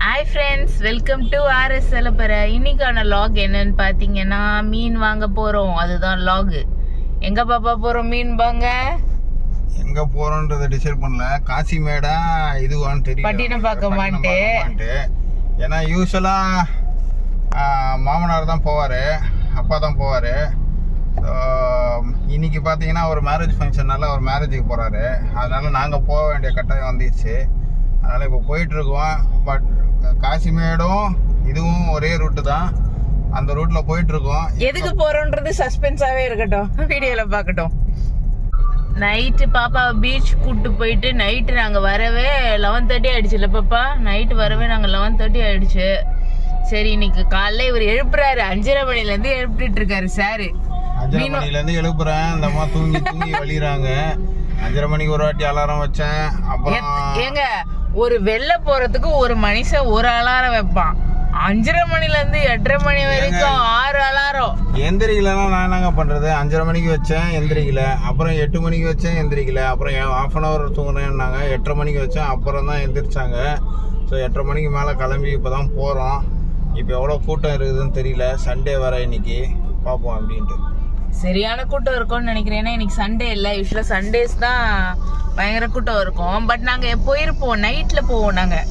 Hi friends, welcome to RS Salapara. இன்னைக்கான lock என்னன்னு பாத்தீங்கன்னா மீன் வாங்க போறோம். அதுதான் லாக். எங்க பாப்பா போறோம் மீன் வாங்க? எங்க போறோம்ன்றத டிசைட் பண்ணல. காசிமேடா இதுவான்னு தெரியல. பட்டினப்பாக்கம் மாட்டே. ஏன்னா யூசுவலா மாமனார் தான் போவாரு, அப்பா தான் போவாரு. இன்னைக்கு பாத்தீங்கன்னா ஒரு மேரேஜ் ஃபங்க்ஷன்னால ஒரு மேரேஜுக்கு போறாரு. அதனால நாங்க போக வேண்டிய கட்டாயம் வந்துச்சு. அதனால இப்போ போயிட்டு இருக்கோம். பட் காசிமேடும் இதுவும் ஒரே ரூட்டு தான். அந்த ரூட்ல போயிட்டு இருக்கோம். எதுக்கு போறோம்ன்றது சஸ்பென்ஸாவே இருக்கட்டும், வீடியோல பார்க்கட்டும். நைட்டு பாப்பா பீச் கூட்டு போயிட்டு நைட்டு நாங்கள் வரவே 11:30 ஆயிடுச்சுல பாப்பா. நைட்டு வரவே நாங்கள் 11:30 ஆயிடுச்சு. சரி இன்னைக்கு காலைல இவர் எழுப்புறாரு. 5:30 மணிலேருந்து எழுப்பிட்டு இருக்காரு சாரு. 5:30 மணிலேருந்து எழுப்புறேன். இந்த அம்மா தூங்கி தூங்கி வலிறாங்க. 5:30 மணிக்கு ஒரு வாட்டி அலாரம் வச்சேன். அப்புறம் ஏங்க ஒரு வெளில போறதுக்கு ஒரு மனுஷன் ஒரு அலாரம் வைப்பான். 5:30 மணிலேருந்து 8:30 மணி வரைக்கும் 6 அலாரம். எந்திரிக்கலன்னா நான் என்னங்க பண்றது? 5:30 மணிக்கு வச்சேன், எந்திரிக்கல. அப்புறம் 8 மணிக்கு வச்சேன், எந்திரிக்கல. அப்புறம் ½ அன் அவர் தூங்குறேன்னாங்க. 8:30 மணிக்கு வச்சேன், அப்புறம் தான் எந்திரிச்சாங்க. ஸோ 8:30 மணிக்கு மேலே கிளம்பி இப்போ தான் போகிறோம். இப்போ எவ்வளோ கூட்டம் இருக்குதுன்னு தெரியல. சண்டே வர இன்னைக்கு பார்ப்போம் அப்படின்ட்டு. சரியான கூட்டம் இருக்கும்னு நினைக்கிறேன். ஏன்னா இன்னைக்கு சண்டே இல்லை. யூஸ்வலாக சண்டேஸ் தான் பயங்கர கூட்டம் இருக்கும். பட் நாங்கள் போயிருப்போம், நைட்டில் போவோம். நாங்கள்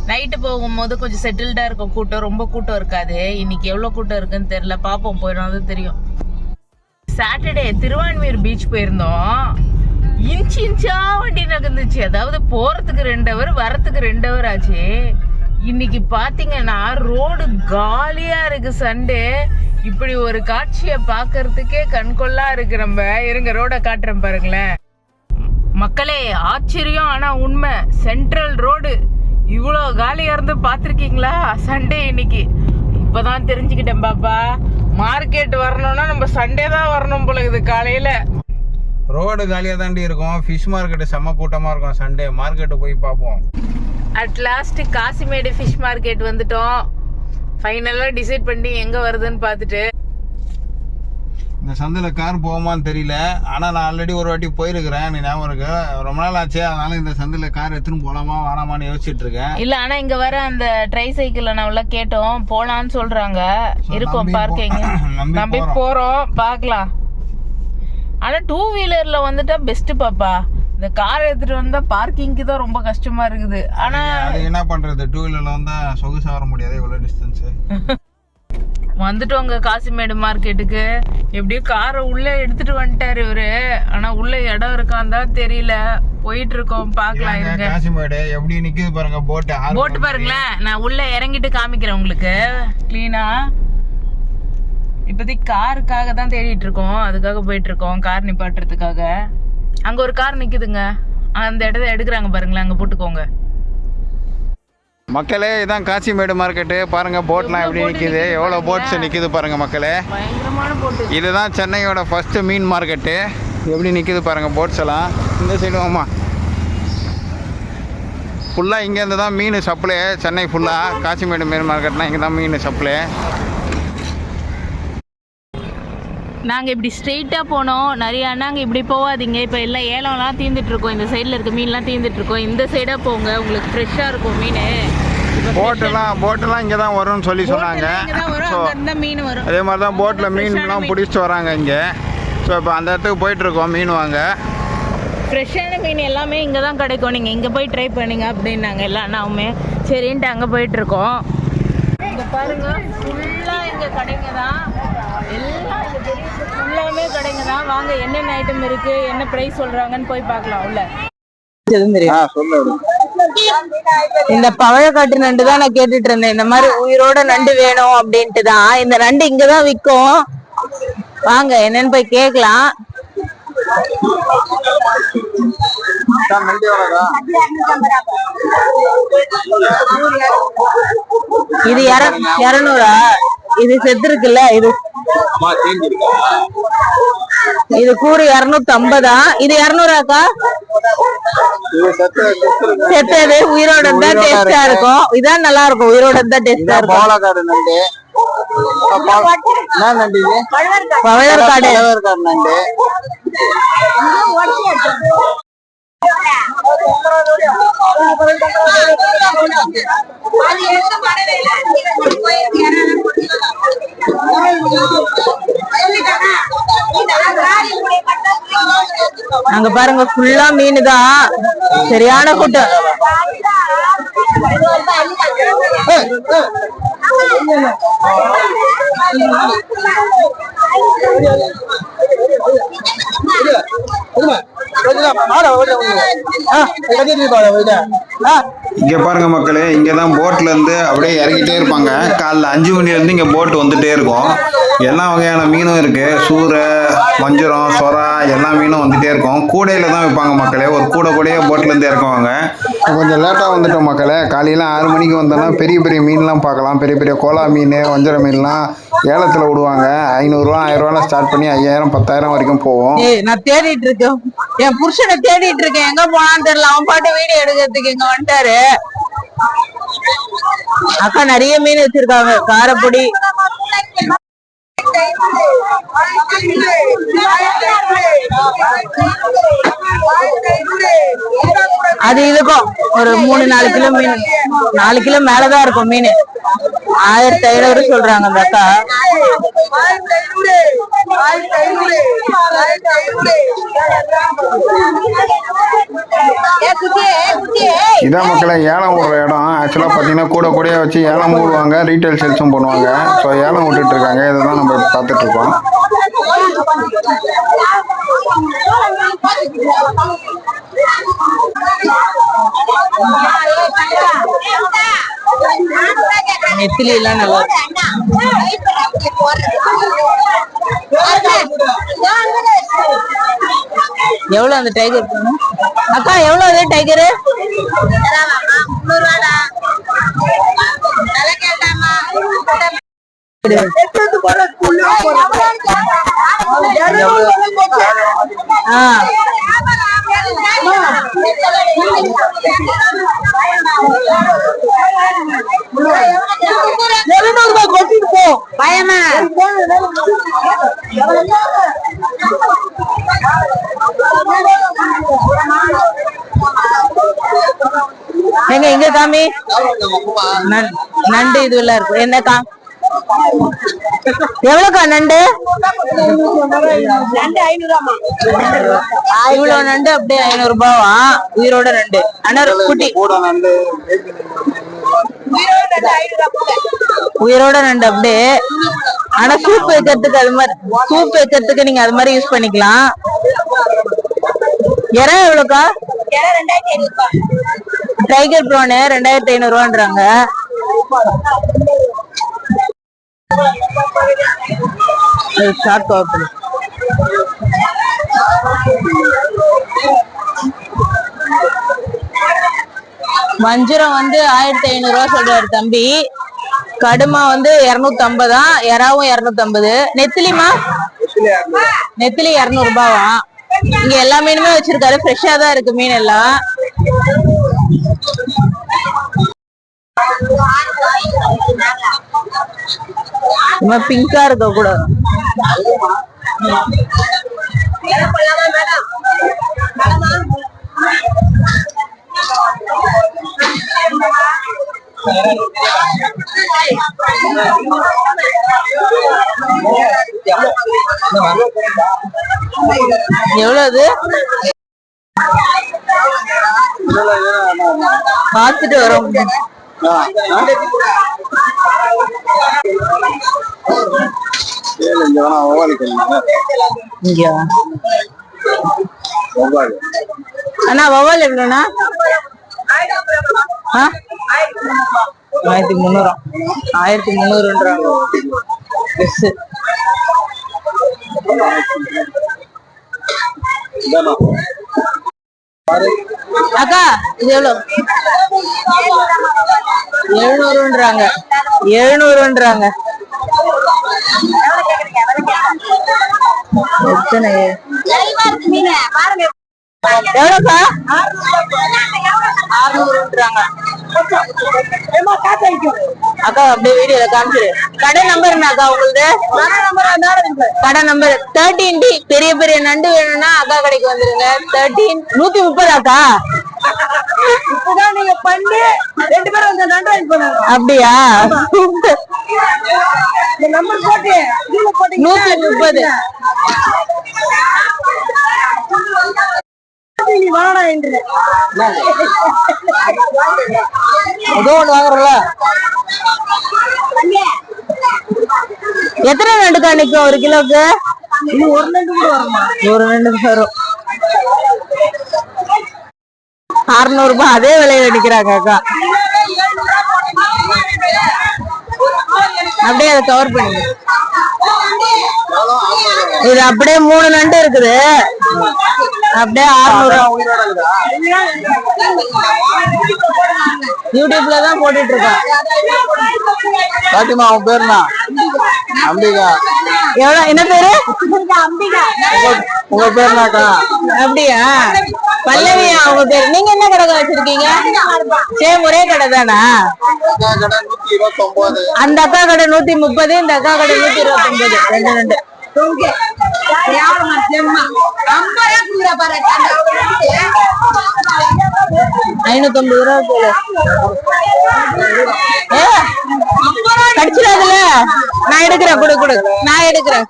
நைட்டு போகும்போது கொஞ்சம் செட்டில்டாக இருக்கும் கூட்டம், ரொம்ப கூட்டம் இருக்காது. இன்னைக்கு எவ்வளோ கூட்டம் இருக்குன்னு தெரியல, பார்ப்போம், போயிடும் தெரியும். சாட்டர்டே திருவான்மியூர் பீச் போயிருந்தோம். இன்ச்சா வண்டி நகர்ந்துச்சு. அதாவது போகிறதுக்கு 2 ஹவர், வரத்துக்கு 2 ஹவர் ஆச்சு. இன்னைக்கு பார்த்தீங்கன்னா ரோடு காலியாக இருக்கு. சண்டே இப்படி ஒரு காட்சியை பார்க்கறதுக்கே கண்கொள்ளா இருக்கு. நம்ம இருங்க ரோட காட்டுறேன் பாருங்களேன் மக்களே. ஆச்சரியம் ஆனா உண்மை. சென்ட்ரல் ரோடு இவ்வளோ காலியா இருந்து பார்த்துருக்கீங்களா சண்டே இன்னைக்கு? இப்பதான் தெரிஞ்சுக்கிட்டேன் பாப்பா. மார்க்கெட் வரணும்னா நம்ம சண்டே தான் வரணும் போல இது. காலையில ரோடு காலியாக தாண்டி இருக்கும். ஃபிஷ் மார்க்கெட்டு செம்ம கூட்டமாக இருக்கும் சண்டே. மார்க்கெட்டு போய் பார்ப்போம். At last Kasimedu fish market வந்துட்டோம். ஃபைனலாக டிசைட் பண்ணி எங்கே வருதுன்னு பார்த்துட்டு. இந்த சந்தையில் கார் போகுமான்னு தெரியல. ஆனால் நான் ஆல்ரெடி ஒரு வாட்டி போயிருக்கிறேன். நீ ஞாபகம் இருக்கு? ரொம்ப நாள் ஆச்சு. அதனால இந்த சந்தையில் கார் எடுத்துன்னு போகலாமா வேணாமான்னு யோசிச்சுட்டு இருக்கேன். இல்லை ஆனால் இங்கே வர அந்த ட்ரை சைக்கிளில் நான் உள்ள கேட்டோம், போகலான்னு சொல்கிறாங்க. இருக்கும் பார்க்கிங். நம்பி போகிறோம், பார்க்கலாம். ஆனால் 2 வீலரில் வந்துட்டா பெஸ்ட்டு பாப்பா. இந்த கார் எடுத்துட்டு வந்தா பார்க்கிங்க்கு தான் ரொம்ப கஷ்டமா இருக்குது. ஆனா என்ன பண்றது, 2 வீலர்ல வந்தா சொகுசா வர முடியாது. இவ்வளவு டிஸ்டன்ஸ் வந்துட்டோங்க காசிமேடு மார்க்கெட்டுக்கு. எப்படியோ காரை உள்ள எடுத்துட்டு வந்துட்டாரு இவரு. ஆனா உள்ள இடம் இருக்கான்னு தான் தெரியல. போயிட்டு இருக்கோம், பாக்கலாம். இருங்க காசிமேடு எப்படி நிக்குது பாருங்க. போட்டு பாருங்களேன். நான் உள்ள இறங்கிட்டு காமிக்கிறேன் உங்களுக்கு கிளீனா. இப்போதைக்கு காருக்காக தான் தேடிட்டு இருக்கோம். அதுக்காக போயிட்டு இருக்கோம், கார் நிப்பாட்டுறதுக்காக. அங்க ஒரு கார் நிக்குதுங்க, அந்த இடத்த எடுக்கிறாங்க பாருங்களேன், அங்க போட்டுக்கோங்க. மக்களே இதான் காசிமேடு மார்க்கெட்டு. பாருங்க போட்லாம் எப்படி நிக்குது, எவ்வளவு போட்ஸ் நிக்குது பாருங்க மக்களே. பயங்கரமான போட்டு. இதுதான் சென்னையோட ஃபர்ஸ்ட் மீன் மார்க்கெட்டு. எப்படி நிக்குது பாருங்க போட்ஸ் எல்லாம். இந்த சைடு ஆமா ஃபுல்லா இங்கேருந்து தான் மீன் சப்ளை. சென்னை ஃபுல்லா காசிமேடு மீன் மார்க்கெட்னா இங்கே தான் மீன் சப்ளை. நாங்கள் இப்படி ஸ்ட்ரெயிட்டாக போனோம். நிறைய அண்ணாங்க இப்படி போகாதீங்க, இப்போ எல்லாம் ஏலம்லாம் தீர்ந்துட்டுருக்கோம். இந்த சைடில் இருக்க மீன்லாம் தீர்ந்துட்டுருக்கோம். இந்த சைடாக போங்க, உங்களுக்கு ஃப்ரெஷ்ஷாக இருக்கும் மீன். போட்டெல்லாம் இங்கே தான் வரும்னு சொல்லி சொன்னாங்க. மீன் வரும். அதே மாதிரி தான் போட்டில் மீன்லாம் பிடிச்சிட்டு வராங்க இங்கே. ஸோ இப்போ அந்த இடத்துக்கு போயிட்டுருக்கோம் மீன் வாங்க. ஃப்ரெஷ்ஷான மீன் எல்லாமே இங்கே தான் கிடைக்கும். நீங்கள் இங்கே போய் ட்ரை பண்ணுங்க அப்படின்னாங்க எல்லா அண்ணாவுமே. சரின்ட்டு அங்கே போயிட்டுருக்கோம். இங்கே பாருங்க ஃபுல்லாக இங்கே கடைங்க தான். எல்லாம் ஃபுல்லாமே கடைங்க தான். வாங்க என்னென்ன ஐட்டம் இருக்கு, என்ன பிரைஸ் சொல்றாங்கன்னு போய் பார்க்கலாம். உள்ள இந்த பவழக்காட்டு நண்டு தான் நான் கேட்டுட்டு இருந்தேன். இந்த மாதிரி உயிரோட நண்டு வேணும் அப்படின்ட்டு தான். இந்த நண்டு இங்கதான் விற்கும். வாங்க என்னன்னு போய் கேட்கலாம். இது 200. இது செத்து இருக்குல்ல, இது கூறு 250. இது 200. செத்தது உயிரோட தான் டேஸ்டா இருக்கும். இதான் நல்லா இருக்கும், உயிரோட தான் டேஸ்டா இருக்கும். பவழக்காடு நண்டு. அங்க பாருங்க ஃபுல்லா மீன் தான், சரியான கூட்டம். இங்க பாருங்க மக்களே, இங்கதான் போட்ல இருந்து அப்படியே இறங்கிட்டே இருப்பாங்க. காலைல 5 மணில இருந்து இங்க போட் வந்துட்டே இருக்கும். எல்லா வகையான மீனும் இருக்கு, சூரை, வஞ்சரம், சொரா, எல்லா மீனும் வந்துட்டே இருக்கும். கூடையில தான் வைப்பாங்க மக்களே, ஒரு கூடையே போட்ல இருந்து இறக்குவாங்க. கொஞ்சம் லேட்டா வந்துட்டோம் மக்களே. காலையில 6 மணிக்கு வந்தோம்னா பெரிய பெரிய மீன்லாம் பார்க்கலாம். பெரிய பெரிய கோலா மீன், வஞ்சர மீன்லாம் ஏலத்துல விடுவாங்க. 500 ரூபா 1000 ரூபால ஸ்டார்ட் பண்ணி 5000 10,000 வரைக்கும் போவோம். நான் தேடிட்டு இருக்கேன், என் புருஷனை தேடிட்டு இருக்கேன், எங்க போனான்னு தெரியல. அவன் பாட்டு வீடியோ எடுக்கிறதுக்கு இங்க வந்துட்டாரு. அக்கா நிறைய மீன் வச்சிருக்காங்க, காரப்பொடி. அது இதுக்கும் ஒரு 3-4 கிலோ மீன், 4 கிலோ மேலதான் இருக்கும் மீன். 1500 சொல்றாங்க அந்த அக்கா. இதான் மக்களை ஏலம் விடுற இடம். ஆக்சுவலா பாத்தீங்கன்னா கூடையா வச்சு ஏலம் விடுவாங்க, ரீட்டைல் சேல்ஸும் பண்ணுவாங்க. ஸோ ஏலம் விட்டுட்டு இருக்காங்க, இதுதான் நம்ம பார்த்துட்டு இருக்கோம். நெத்திலி எல்லாம் நல்லா எவ்வளவு அந்த டைகர்? அக்கா எவ்வளவு அது டைகரு? கொட்டிட்டு போ பயமா. எங்க எங்க காமி நண்டு இதுல இருக்கு. என்னக்கா எவ்வளவுக்கா நண்டு? இவ்வளவு நண்டு அப்படியே 500 ரூபாவா? உயிரோட நண்டு, ஆனா குட்டி உயிரோட நண்டு அப்படியே. ஆனா சூப் வைக்கிறதுக்கு அது மாதிரி, சூப் வைக்கிறதுக்கு நீங்க அது மாதிரி யூஸ் பண்ணிக்கலாம். இறை எவ்வளவுக்கா? Tiger PRAN 2500 ரூபான்றாங்க. வஞ்சிரம் வந்து 1500 ரூபா சொல்றாரு தம்பி. கடுமா வந்து 250, எறாவும் 250. நெத்திலிமா? நெத்திலி 200 ரூபாவா? இங்க எல்லா மீனுமே வச்சிருக்காரு, ஃப்ரெஷ்ஷா தான் இருக்கு மீன் எல்லாம். பிங்கா இருக்க கூட. எவ்வளவு பார்த்துட்டு வரோம். அண்ணா வவால் எவ்வளோண்ணா? 1300. 1300ன்றாங்க. அக்கா இது எவ்வளவு? 700ன்றாங்க. 700ன்றாங்க. எவ்வளோக்கா? 600ன்றாங்க. அக்கா அப்படியே வீடியோல காமிச்சிரு. கடை நம்பர் என்ன அக்கா உங்களுக்கு? கடை நம்பர் 13D. பெரிய பெரிய நண்டு வேணும்னா அக்கா கடைக்கு வந்துருங்க. 13 130 அக்கா. நீங்க பண்ணி 2 பேரும் வந்து நண்டு வாங்கி போனாங்க. அப்படியா? நம்பர் போட்டு 130. எத்தனை நண்டுக்கா நிக்கும் ஒரு கிலோக்கு? ஒரு நண்டு வரும். 600 ரூபாய் அதே விலையில நிக்கிறாங்க அக்கா. அப்படியே அதை கவர் பண்ணி இது அப்படியே 3 நண்டு இருக்குது. அப்படியே 600. யூடியூப்ல தான் போட்டுட்டு இருக்கேன். பாத்திமா அவன் பேருனா அம்பிகா. எவ்வளவு என்ன பேரு? உங்க பேருனாக்கா? அப்படியா? பல்லவியா அவங்க பேரு. நீங்க என்ன கடை வச்சிருக்கீங்க? சேம் ஒரே கடை தானா? அந்த அக்கா கடை 130, இந்த அக்கா கடை 129. 2 நண்டு. 550 ரூபா போல. கடிச்சிடாதுல? நான் எடுக்கிறேன். கொடு நான் எடுக்கிறேன்.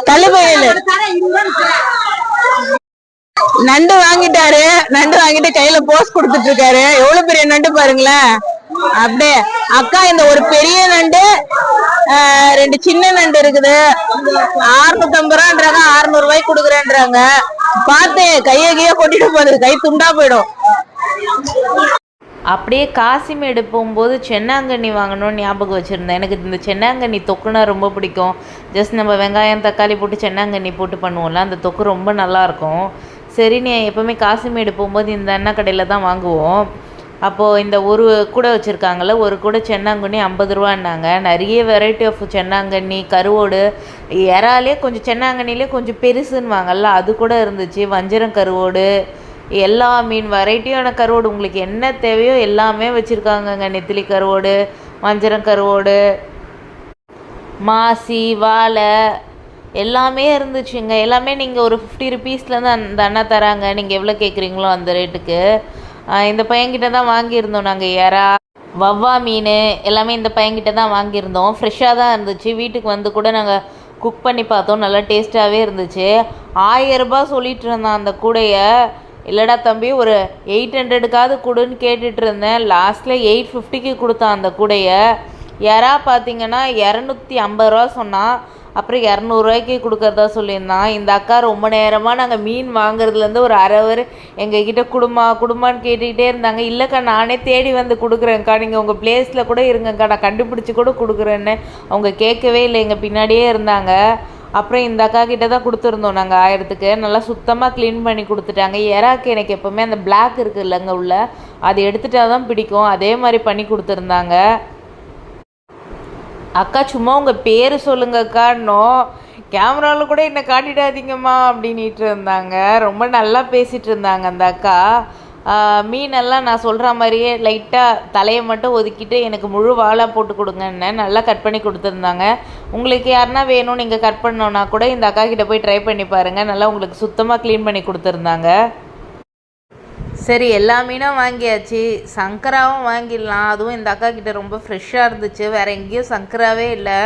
தள்ளுபயல் நண்டு வாங்கிட்டாரு. நண்டு வாங்கிட்டு கையில போஸ் கொடுத்துட்டு இருக்காரு. எவ்வளவு பெரிய நண்டு பாருங்களேன். அப்படியே அக்கா இந்த ஒரு பெரிய நண்டு 2 சின்ன நண்டு இருக்குது. 650 ரூபான்றாங்க. 600 ரூபாய்க்கு கொடுக்குறேன்றாங்க. பார்த்து கைய கொட்டிட்டு போகுது. கை துண்டா போயிடும். அப்படியே காசிமேடு போகும்போது சென்னாங்கண்ணி வாங்கணும்னு ஞாபகம் வச்சுருந்தேன். எனக்கு இந்த சென்னாங்கண்ணி தொக்குனா ரொம்ப பிடிக்கும். ஜஸ்ட் நம்ம வெங்காயம் தக்காளி போட்டு சென்னாங்கண்ணி போட்டு பண்ணுவோம்ல, அந்த தொக்கு ரொம்ப நல்லாயிருக்கும். சரி, நீ எப்போவுமே காசிமேடு போகும்போது இந்த எண்ணெய் கடையில் தான் வாங்குவோம். அப்போது இந்த ஒரு கூடை வச்சுருக்காங்கள்ல, ஒரு கூடை சென்னாங்கண்ணி 50 ரூபான்னாங்க. நிறைய வெரைட்டி ஆஃப் சென்னாங்கண்ணி, கருவோடு, இறாலே கொஞ்சம் சென்னாங்கண்ணிலே கொஞ்சம் பெருசுன்னு வாங்கல்ல, அது கூட இருந்துச்சு. வஞ்சரம் கருவோடு, எல்லா மீன் வெரைட்டியான கருவோடு உங்களுக்கு என்ன தேவையோ எல்லாமே வச்சுருக்காங்கங்க. நெத்திலி கருவோடு, வஞ்சரம் கருவோடு, மாசி, வாழை எல்லாமே இருந்துச்சுங்க. எல்லாமே நீங்கள் ஒரு 50 ருபீஸ்லேருந்து அந்த அண்ணா தராங்க. நீங்கள் எவ்வளோ கேட்குறீங்களோ அந்த ரேட்டுக்கு. இந்த பையன்கிட்ட தான் வாங்கியிருந்தோம் நாங்கள். இறா, வவ்வா மீன் எல்லாமே இந்த பையன்கிட்ட தான் வாங்கியிருந்தோம். ஃப்ரெஷ்ஷாக தான் இருந்துச்சு. வீட்டுக்கு வந்து கூட நாங்கள் குக் பண்ணி பார்த்தோம். நல்லா டேஸ்ட்டாகவே இருந்துச்சு. 1000 ரூபாய் சொல்லிட்டு இருந்தான் அந்த கூடையை. இல்லைடா தம்பி, ஒரு 800க்காவது கொடுன்னு கேட்டுட்டு இருந்தேன். லாஸ்ட்டில் 850க்கு கொடுத்தான் அந்த கூடையை. இறா பார்த்தீங்கன்னா 250 ரூபா சொன்னான். அப்புறம் 200 ரூபாய்க்கு கொடுக்கறதா சொல்லியிருந்தான். இந்த அக்கா ரொம்ப நேரமாக நாங்கள் மீன் வாங்குறதுலேருந்து ஒரு அரை ஹவர் எங்ககிட்ட குடுமான்னு கேட்டுக்கிட்டே இருந்தாங்க. இல்லைக்கா, நானே தேடி வந்து கொடுக்குறேன்க்கா, நீங்கள் உங்கள் பிளேஸில் கூட இருங்கக்கா, நான் கண்டுபிடிச்சி கூட கொடுக்குறேன்னு. அவங்க கேட்கவே இல்லை, எங்கள் பின்னாடியே இருந்தாங்க. அப்புறம் இந்த அக்கா கிட்ட தான் கொடுத்துருந்தோம் நாங்கள் 1000க்கு. நல்லா சுத்தமாக க்ளீன் பண்ணி கொடுத்துட்டாங்க. இறாக்கு எனக்கு எப்போவுமே அந்த பிளாக் இருக்குது இல்லைங்க உள்ள, அது எடுத்துட்டா தான் பிடிக்கும். அதே மாதிரி பண்ணி கொடுத்துருந்தாங்க. அக்கா சும்மா உங்கள் பேர் சொல்லுங்கக்கான்னோ, கேமராவில் கூட என்னை காட்டிடாதீங்கம்மா அப்படின்ட்டு இருந்தாங்க. ரொம்ப நல்லா பேசிகிட்டு இருந்தாங்க அந்த அக்கா. மீனெல்லாம் நான் சொல்கிற மாதிரியே லைட்டாக தலையை மட்டும் ஒதுக்கிட்டு எனக்கு முழு வாழை போட்டு கொடுங்கன்னு நல்லா கட் பண்ணி கொடுத்துருந்தாங்க. உங்களுக்கு யாருன்னா வேணும் நீங்கள் கட் பண்ணோன்னா கூட இந்த அக்கா கிட்ட போய் ட்ரை பண்ணி பாருங்கள். நல்லா உங்களுக்கு சுத்தமாக க்ளீன் பண்ணி கொடுத்துருந்தாங்க. சரி, எல்லா மீனும் வாங்கியாச்சு. சங்கராவும் வாங்கிடலாம். அதுவும் இந்த அக்கா கிட்ட ரொம்ப ஃப்ரெஷ்ஷாக இருந்துச்சு. வேறு எங்கேயும் சங்கராவே இல்லை.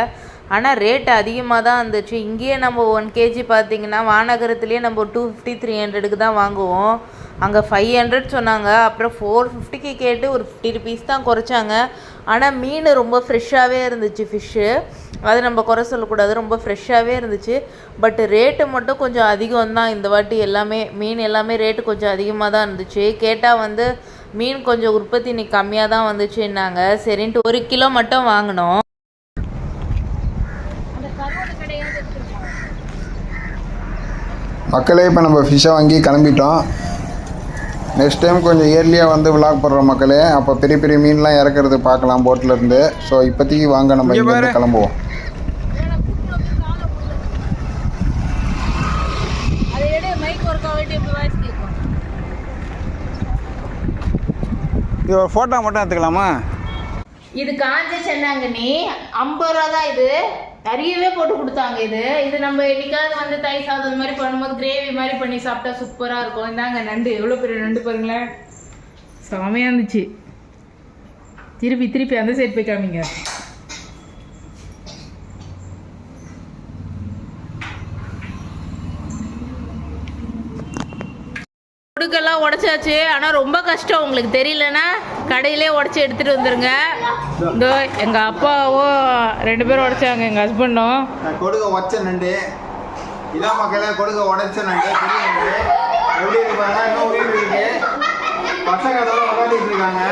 ஆனால் ரேட் அதிகமாக தான் இருந்துச்சு. இங்கேயே நம்ம 1 kg பார்த்திங்கன்னா வானகரத்துலேயே நம்ம 250 300க்கு தான் வாங்குவோம். அங்கே 500 சொன்னாங்க. அப்புறம் 450க்கு கேட்டு ஒரு 50 ருபீஸ் தான் குறைச்சாங்க. ஆனால் மீன் ரொம்ப ஃப்ரெஷ்ஷாகவே இருந்துச்சு. ஃபிஷ்ஷு அது நம்ம குறை சொல்லக்கூடாது, ரொம்ப ஃப்ரெஷ்ஷாகவே இருந்துச்சு. பட் ரேட்டு மட்டும் கொஞ்சம் அதிகம் தான் இந்த வாட்டி. எல்லாமே மீன் எல்லாமே ரேட்டு கொஞ்சம் அதிகமாக தான் இருந்துச்சு. கேட்டால் மீன் கொஞ்சம் உற்பத்தி இன்னைக்கு கம்மியாக தான் வந்துச்சுன்னாங்க. சரின்ட்டு 1 கிலோ மட்டும் வாங்கினோம். மக்களே, இப்போ நம்ம ஃபிஷ்ஷை வாங்கி கிளம்பிட்டோம். நெக்ஸ்ட் டைம் கொஞ்சம் இயர்லியாக வந்து விளாக் போடுறோம் மக்களே. அப்போ பெரிய பெரிய மீன்லாம் இறக்குறது பார்க்கலாம் போட்டில் இருந்து. ஸோ இப்போதைக்கு வாங்க நம்ம இங்கேருந்து கிளம்புவோம். இது ஒரு ஃபோட்டோ மட்டும் எடுத்துக்கலாமா? இது காஞ்ச சென்னாங்கண்ணி 50 ரூபா தான். இது நிறையவே போட்டு கொடுத்தாங்க. இது நம்ம என்னைக்காவது வந்து தயிர் சாதம் மாதிரி பண்ணும்போது கிரேவி மாதிரி பண்ணி சாப்பிட்டா சூப்பராக இருக்கும். இந்தாங்க நண்டு, எவ்வளோ பெரிய நண்டு பாருங்களேன், செமையாக இருந்துச்சு. திருப்பி அந்த சைடு போய் காமிங்க. கொடுக்கெல்லாம் உடச்சாச்சு. ஆனால் ரொம்ப கஷ்டம். உங்களுக்கு தெரியலன்னா கடையிலே உடச்சி எடுத்துகிட்டு வந்துருங்க. இதோ எங்கள் அப்பாவும் 2 பேரும் உடைச்சாங்க, எங்கள் ஹஸ்பண்டும். கொடுக்க உடச்ச நண்டு இதான் மக்களே, கொடுக்க உடைச்ச நண்டு பெரிய நண்டு. எப்படி இருப்பாங்க, இன்னும் உயிர் இருக்கு. பசங்க அதெல்லாம் விளையாடிட்டு இருக்காங்க.